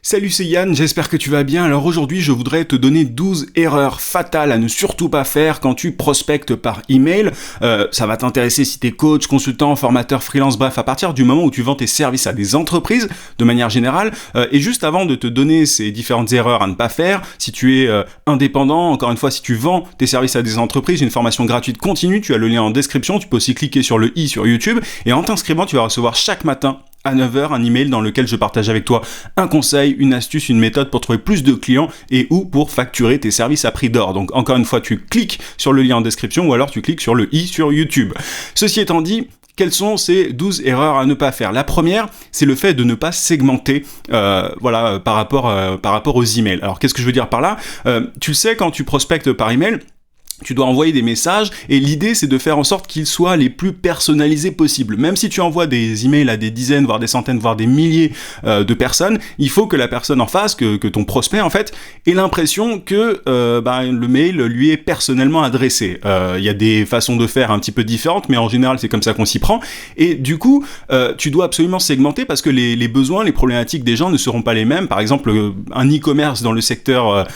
Salut, c'est Yann, j'espère que tu vas bien. Alors aujourd'hui, je voudrais te donner 12 erreurs fatales à ne surtout pas faire quand tu prospectes par email. Ça va t'intéresser si t'es coach, consultant, formateur, freelance, bref, à partir du moment où tu vends tes services à des entreprises, de manière générale. Et juste avant de te donner ces différentes erreurs à ne pas faire, si tu es indépendant, encore une fois, si tu vends tes services à des entreprises, j'ai une formation gratuite continue, tu as le lien en description, tu peux aussi cliquer sur le i sur YouTube, et en t'inscrivant, tu vas recevoir chaque matin à 9h, un email dans lequel je partage avec toi un conseil, une astuce, une méthode pour trouver plus de clients et ou pour facturer tes services à prix d'or. Donc encore une fois, tu cliques sur le lien en description ou alors tu cliques sur le i sur YouTube. Ceci étant dit, quelles sont ces 12 erreurs à ne pas faire ? La première, c'est le fait de ne pas segmenter par rapport aux emails. Alors qu'est-ce que je veux dire par là ? Tu le sais, quand tu prospectes par email, tu dois envoyer des messages et l'idée c'est de faire en sorte qu'ils soient les plus personnalisés possibles. Même si tu envoies des emails à des dizaines, voire des centaines, voire des milliers de personnes, il faut que la personne en face, que ton prospect en fait, ait l'impression que le mail lui est personnellement adressé. Il y a des façons de faire un petit peu différentes, mais en général c'est comme ça qu'on s'y prend. Et du coup, tu dois absolument segmenter parce que les besoins, les problématiques des gens ne seront pas les mêmes. Par exemple, un e-commerce dans le secteur,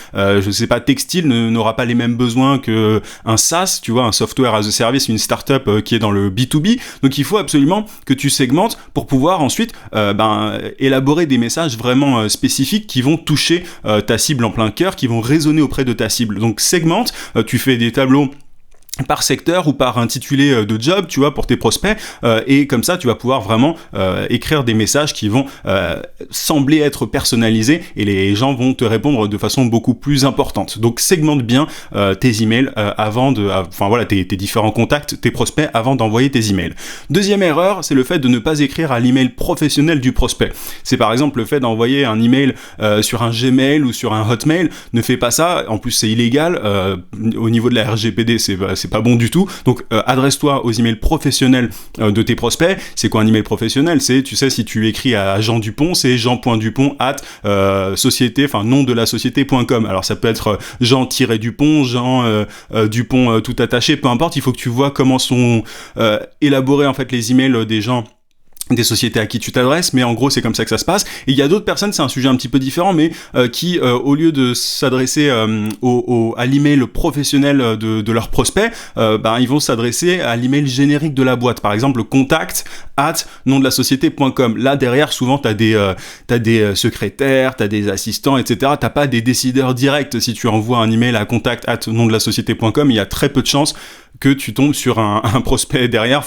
textile n'aura pas les mêmes besoins que un SaaS, tu vois, un software as a service, une startup qui est dans le B2B. Donc il faut absolument que tu segmentes pour pouvoir ensuite élaborer des messages vraiment spécifiques qui vont toucher ta cible en plein cœur, qui vont résonner auprès de ta cible. Donc segmente, tu fais des tableaux par secteur ou par intitulé de job, tu vois, pour tes prospects, et comme ça tu vas pouvoir vraiment écrire des messages qui vont sembler être personnalisés et les gens vont te répondre de façon beaucoup plus importante. Donc segmente bien tes emails tes différents contacts, tes prospects avant d'envoyer tes emails. Deuxième erreur, c'est le fait de ne pas écrire à l'email professionnel du prospect. C'est par exemple le fait d'envoyer un email sur un Gmail ou sur un Hotmail. Ne fais pas ça, en plus c'est illégal au niveau de la RGPD, c'est pas bon du tout. Donc adresse-toi aux emails professionnels de tes prospects. C'est quoi un email professionnel ? C'est, tu sais, si tu écris à Jean Dupont, c'est jean.dupont@ nom de la société.com. Alors ça peut être Jean-Dupont, Jean Dupont tout attaché, peu importe, il faut que tu vois comment sont élaborés en fait les emails des gens, des sociétés à qui tu t'adresses, mais en gros c'est comme ça que ça se passe. Et il y a d'autres personnes, c'est un sujet un petit peu différent, mais qui au lieu de s'adresser à l'email professionnel de leurs prospects, ils vont s'adresser à l'email générique de la boîte. Par exemple, contact@nomdelasociété.com. Là derrière, souvent t'as des secrétaires, t'as des assistants, etc. T'as pas des décideurs directs. Si tu envoies un email à contact@nomdelasociété.com, il y a très peu de chances que tu tombes sur un prospect derrière,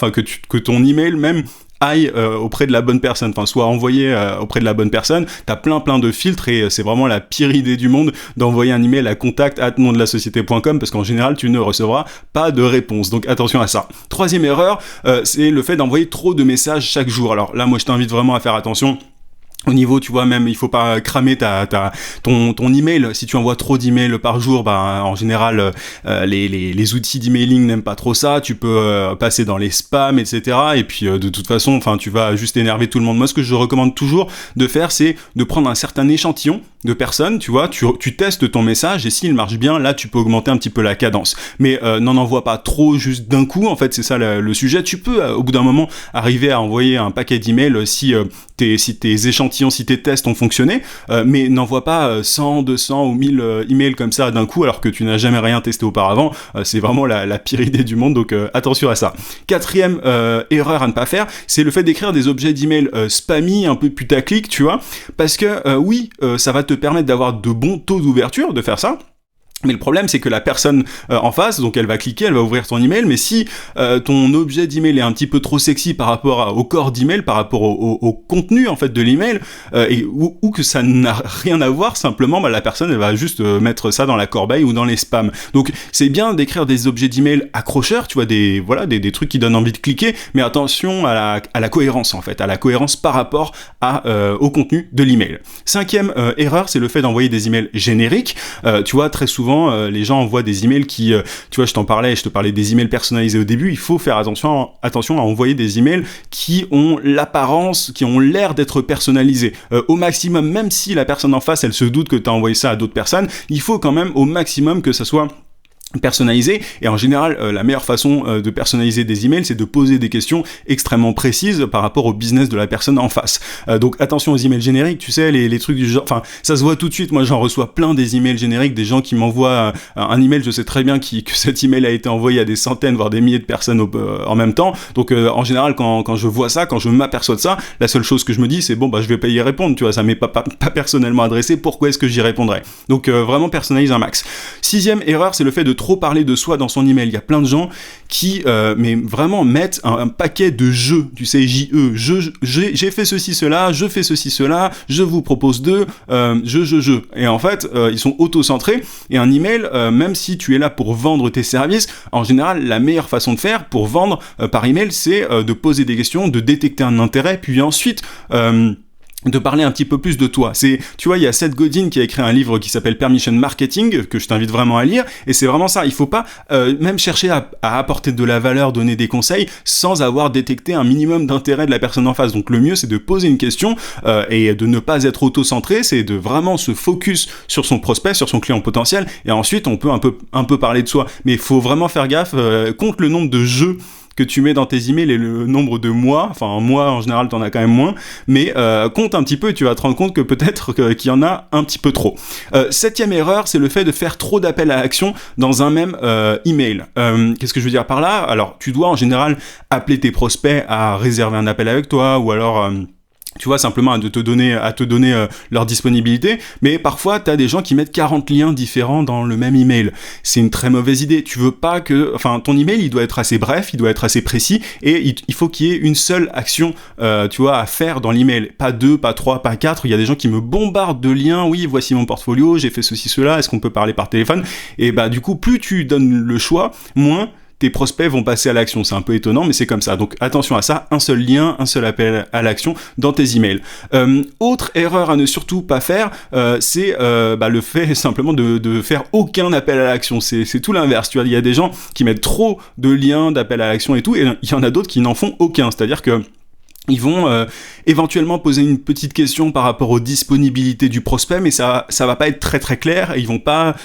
que ton email même aille auprès de la bonne personne, soit envoyé auprès de la bonne personne. T'as plein de filtres et c'est vraiment la pire idée du monde d'envoyer un email à contact@nomdelasociété.com parce qu'en général tu ne recevras pas de réponse. Donc attention à ça. Troisième erreur, c'est le fait d'envoyer trop de messages chaque jour. Alors là, moi je t'invite vraiment à faire attention. Au niveau, tu vois, même, il faut pas cramer ton email. Si tu envoies trop d'emails par jour, en général, les outils d'emailing n'aiment pas trop ça. Tu peux passer dans les spams, etc. Et puis, de toute façon, tu vas juste énerver tout le monde. Moi, ce que je recommande toujours de faire, c'est de prendre un certain échantillon de personnes, tu vois, tu testes ton message et s'il marche bien, là, tu peux augmenter un petit peu la cadence. Mais n'en envoie pas trop juste d'un coup. En fait, c'est ça le sujet. Tu peux, au bout d'un moment, arriver à envoyer un paquet d'emails si tes échantillons, si tes tests ont fonctionné, mais n'envoie pas 100, 200 ou 1000 emails comme ça d'un coup alors que tu n'as jamais rien testé auparavant. C'est vraiment la pire idée du monde, donc attention à ça. Quatrième erreur à ne pas faire, c'est le fait d'écrire des objets d'email spammy, un peu putaclic, tu vois, parce que ça va te permettre d'avoir de bons taux d'ouverture de faire ça. Mais le problème, c'est que la personne en face, donc elle va cliquer, elle va ouvrir ton email, mais si ton objet d'email est un petit peu trop sexy par rapport au corps d'email, par rapport au contenu en fait de l'email, ou que ça n'a rien à voir, simplement, la personne elle va juste mettre ça dans la corbeille ou dans les spams. Donc c'est bien d'écrire des objets d'email accrocheurs, tu vois, des trucs qui donnent envie de cliquer, mais attention à la cohérence en fait, à la cohérence par rapport au contenu de l'email. Cinquième erreur, c'est le fait d'envoyer des emails génériques. Tu vois, très souvent les gens envoient des emails qui, tu vois, je te parlais des emails personnalisés au début. Il faut faire attention à envoyer des emails qui ont l'apparence, qui ont l'air d'être personnalisés. Au maximum, même si la personne en face, elle se doute que tu as envoyé ça à d'autres personnes, il faut quand même au maximum que ça soit personnalisé, et en général la meilleure façon de personnaliser des emails, c'est de poser des questions extrêmement précises par rapport au business de la personne en face. Donc attention aux emails génériques, tu sais, les trucs du genre, enfin ça se voit tout de suite. Moi j'en reçois plein des emails génériques, des gens qui m'envoient un email, je sais très bien que cet email a été envoyé à des centaines voire des milliers de personnes en même temps. Donc en général quand je vois ça, quand je m'aperçois de ça, la seule chose que je me dis c'est bon je vais pas y répondre, tu vois, ça m'est pas personnellement adressé, pourquoi est-ce que j'y répondrais? Donc vraiment personnalise un max. Sixième erreur, c'est le fait de trop parler de soi dans son email. Il y a plein de gens qui mais vraiment mettent un paquet de jeux, tu sais, J-E, j'ai fait ceci, cela, je fais ceci, cela, je vous propose de, je. Et en fait, ils sont auto-centrés, et un email, même si tu es là pour vendre tes services, en général, la meilleure façon de faire pour vendre par email, c'est de poser des questions, de détecter un intérêt, puis ensuite de parler un petit peu plus de toi. Tu vois, il y a Seth Godin qui a écrit un livre qui s'appelle Permission Marketing, que je t'invite vraiment à lire, et c'est vraiment ça, il faut pas même chercher à apporter de la valeur, donner des conseils, sans avoir détecté un minimum d'intérêt de la personne en face. Donc le mieux, c'est de poser une question, et de ne pas être auto-centré, c'est de vraiment se focus sur son prospect, sur son client potentiel, et ensuite on peut un peu parler de soi. Mais il faut vraiment faire gaffe, compte le nombre de jeux que tu mets dans tes emails et le nombre de mois, enfin en mois en général t'en as quand même moins, mais compte un petit peu et tu vas te rendre compte que peut-être qu'il y en a un petit peu trop. Septième erreur, c'est le fait de faire trop d'appels à l'action dans un même email. Qu'est-ce que je veux dire par là? Alors tu dois en général appeler tes prospects à réserver un appel avec toi, ou alors tu vois, simplement à te donner leur disponibilité, mais parfois t'as des gens qui mettent 40 liens différents dans le même email. C'est une très mauvaise idée. Tu veux pas ton email, il doit être assez bref, il doit être assez précis, et il faut qu'il y ait une seule action, tu vois, à faire dans l'email. Pas 2, pas 3, pas 4. Il y a des gens qui me bombardent de liens. Oui, voici mon portfolio, j'ai fait ceci, cela, est-ce qu'on peut parler par téléphone? Et du coup, plus tu donnes le choix, moins tes prospects vont passer à l'action. C'est un peu étonnant, mais c'est comme ça. Donc attention à ça, un seul lien, un seul appel à l'action dans tes emails. Autre erreur à ne surtout pas faire, c'est le fait simplement de faire aucun appel à l'action. C'est tout l'inverse. Tu vois, il y a des gens qui mettent trop de liens d'appel à l'action et tout, et il y en a d'autres qui n'en font aucun. C'est-à-dire que ils vont éventuellement poser une petite question par rapport aux disponibilités du prospect, mais ça va pas être très très clair, et ils vont pas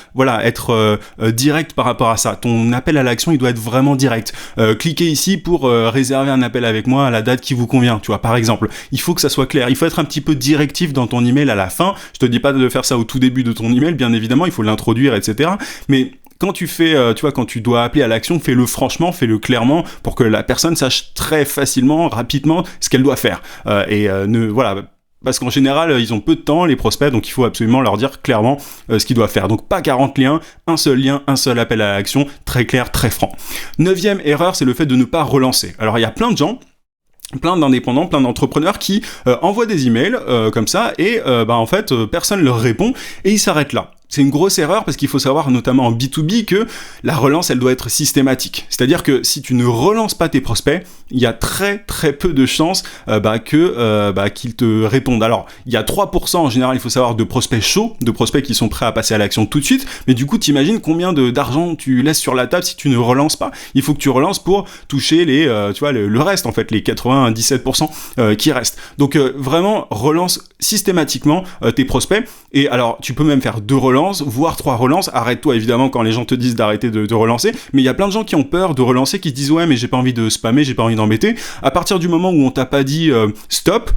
être direct par rapport à ça. Ton appel à l'action, il doit être vraiment direct. Cliquez ici pour réserver un appel avec moi à la date qui vous convient, tu vois, par exemple. Il faut que ça soit clair, il faut être un petit peu directif dans ton email à la fin. Je te dis pas de faire ça au tout début de ton email, bien évidemment, il faut l'introduire, etc. Mais quand tu fais, quand tu dois appeler à l'action, fais-le franchement, fais-le clairement, pour que la personne sache très facilement, rapidement, ce qu'elle doit faire. Parce qu'en général, ils ont peu de temps, les prospects, donc il faut absolument leur dire clairement ce qu'ils doivent faire. Donc pas 40 liens, un seul appel à l'action, très clair, très franc. Neuvième erreur, c'est le fait de ne pas relancer. Alors il y a plein de gens, plein d'indépendants, plein d'entrepreneurs qui envoient des emails comme ça, et personne leur répond, et ils s'arrêtent là. C'est une grosse erreur, parce qu'il faut savoir, notamment en B2B, que la relance, elle doit être systématique. C'est-à-dire que si tu ne relances pas tes prospects, il y a très très peu de chances qu'ils te répondent. Alors, il y a 3% en général, il faut savoir, de prospects chauds, de prospects qui sont prêts à passer à l'action tout de suite, mais du coup, t'imagines combien d'argent tu laisses sur la table si tu ne relances pas. Il faut que tu relances pour toucher le reste, en fait, les 97% qui restent. Donc, vraiment, relance systématiquement tes prospects, et alors, tu peux même faire 2 relances, voire 3 relances. Arrête-toi évidemment quand les gens te disent d'arrêter de relancer, mais il y a plein de gens qui ont peur de relancer, qui se disent ouais, mais j'ai pas envie de spammer, j'ai pas envie d'embêter. À partir du moment où on t'a pas dit stop,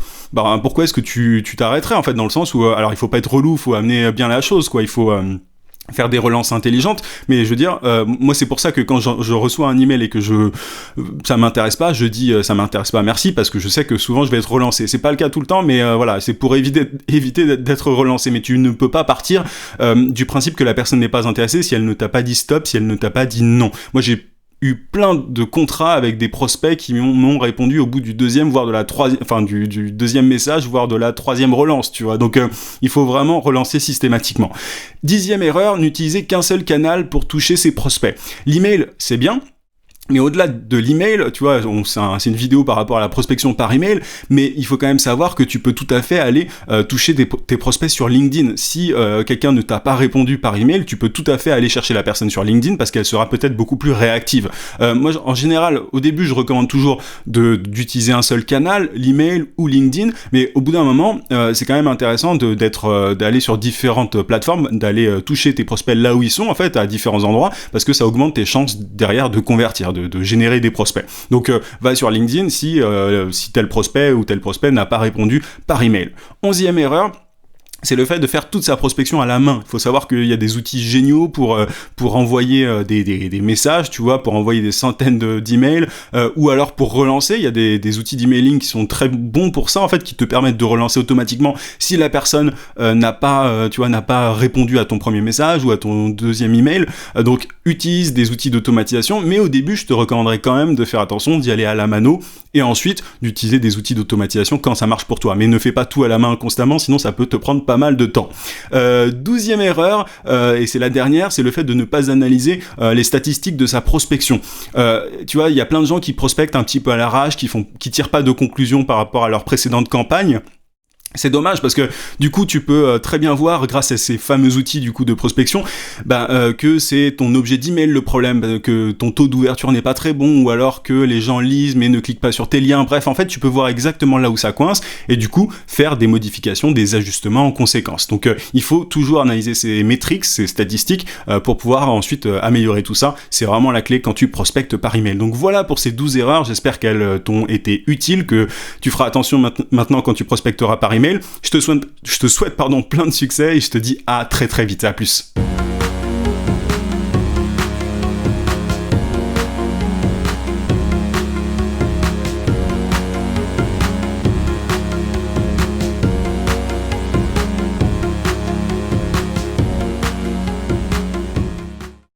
pourquoi est-ce que tu t'arrêterais, en fait, dans le sens où alors il faut pas être relou, faut amener bien la chose, quoi. Il faut faire des relances intelligentes, mais je veux dire, moi c'est pour ça que quand je reçois un email et que ça m'intéresse pas, je dis ça m'intéresse pas, merci, parce que je sais que souvent je vais être relancé. C'est pas le cas tout le temps, mais c'est pour éviter d'être relancé. Mais tu ne peux pas partir du principe que la personne n'est pas intéressée si elle ne t'a pas dit stop, si elle ne t'a pas dit non. Moi j'ai eu plein de contrats avec des prospects qui m'ont répondu au bout du deuxième, voire de la troisième, du deuxième message, voire de la troisième relance, tu vois. Donc, il faut vraiment relancer systématiquement. 10e erreur, n'utiliser qu'un seul canal pour toucher ses prospects. L'email, c'est bien, Mais au-delà de l'email, tu vois, c'est une vidéo par rapport à la prospection par email, mais il faut quand même savoir que tu peux tout à fait aller toucher tes prospects sur LinkedIn. Si quelqu'un ne t'a pas répondu par email, tu peux tout à fait aller chercher la personne sur LinkedIn parce qu'elle sera peut-être beaucoup plus réactive. Moi, en général, au début, je recommande toujours d'utiliser un seul canal, l'email ou LinkedIn, mais au bout d'un moment, c'est quand même intéressant d'aller sur différentes plateformes, d'aller toucher tes prospects là où ils sont, en fait, à différents endroits, parce que ça augmente tes chances derrière de convertir, de générer des prospects. Donc va sur LinkedIn si tel prospect ou tel prospect n'a pas répondu par email. 11e erreur, c'est le fait de faire toute sa prospection à la main. Il faut savoir qu'il y a des outils géniaux pour envoyer des messages, tu vois, pour envoyer des centaines d'emails, ou alors pour relancer. Il y a des outils d'emailing qui sont très bons pour ça, en fait, qui te permettent de relancer automatiquement si la personne n'a pas répondu à ton premier message ou à ton deuxième email. Donc, utilise des outils d'automatisation, mais au début, je te recommanderais quand même de faire attention, d'y aller à la mano, et ensuite d'utiliser des outils d'automatisation quand ça marche pour toi. Mais ne fais pas tout à la main constamment, sinon ça peut te prendre pas mal de temps. 12e erreur, et c'est la dernière, c'est le fait de ne pas analyser les statistiques de sa prospection. Tu vois, il y a plein de gens qui prospectent un petit peu à l'arrache, qui tirent pas de conclusion par rapport à leur précédente campagne. C'est dommage parce que du coup tu peux très bien voir grâce à ces fameux outils du coup de prospection que c'est ton objet d'email le problème, que ton taux d'ouverture n'est pas très bon, ou alors que les gens lisent mais ne cliquent pas sur tes liens. Bref, en fait tu peux voir exactement là où ça coince et du coup faire des modifications, des ajustements en conséquence. Donc il faut toujours analyser ces métriques, ces statistiques pour pouvoir ensuite améliorer tout ça. C'est vraiment la clé quand tu prospectes par email. Donc voilà pour ces 12 erreurs, j'espère qu'elles t'ont été utiles, que tu feras attention maintenant quand tu prospecteras par email. Je te souhaite plein de succès et je te dis à très très vite, à plus.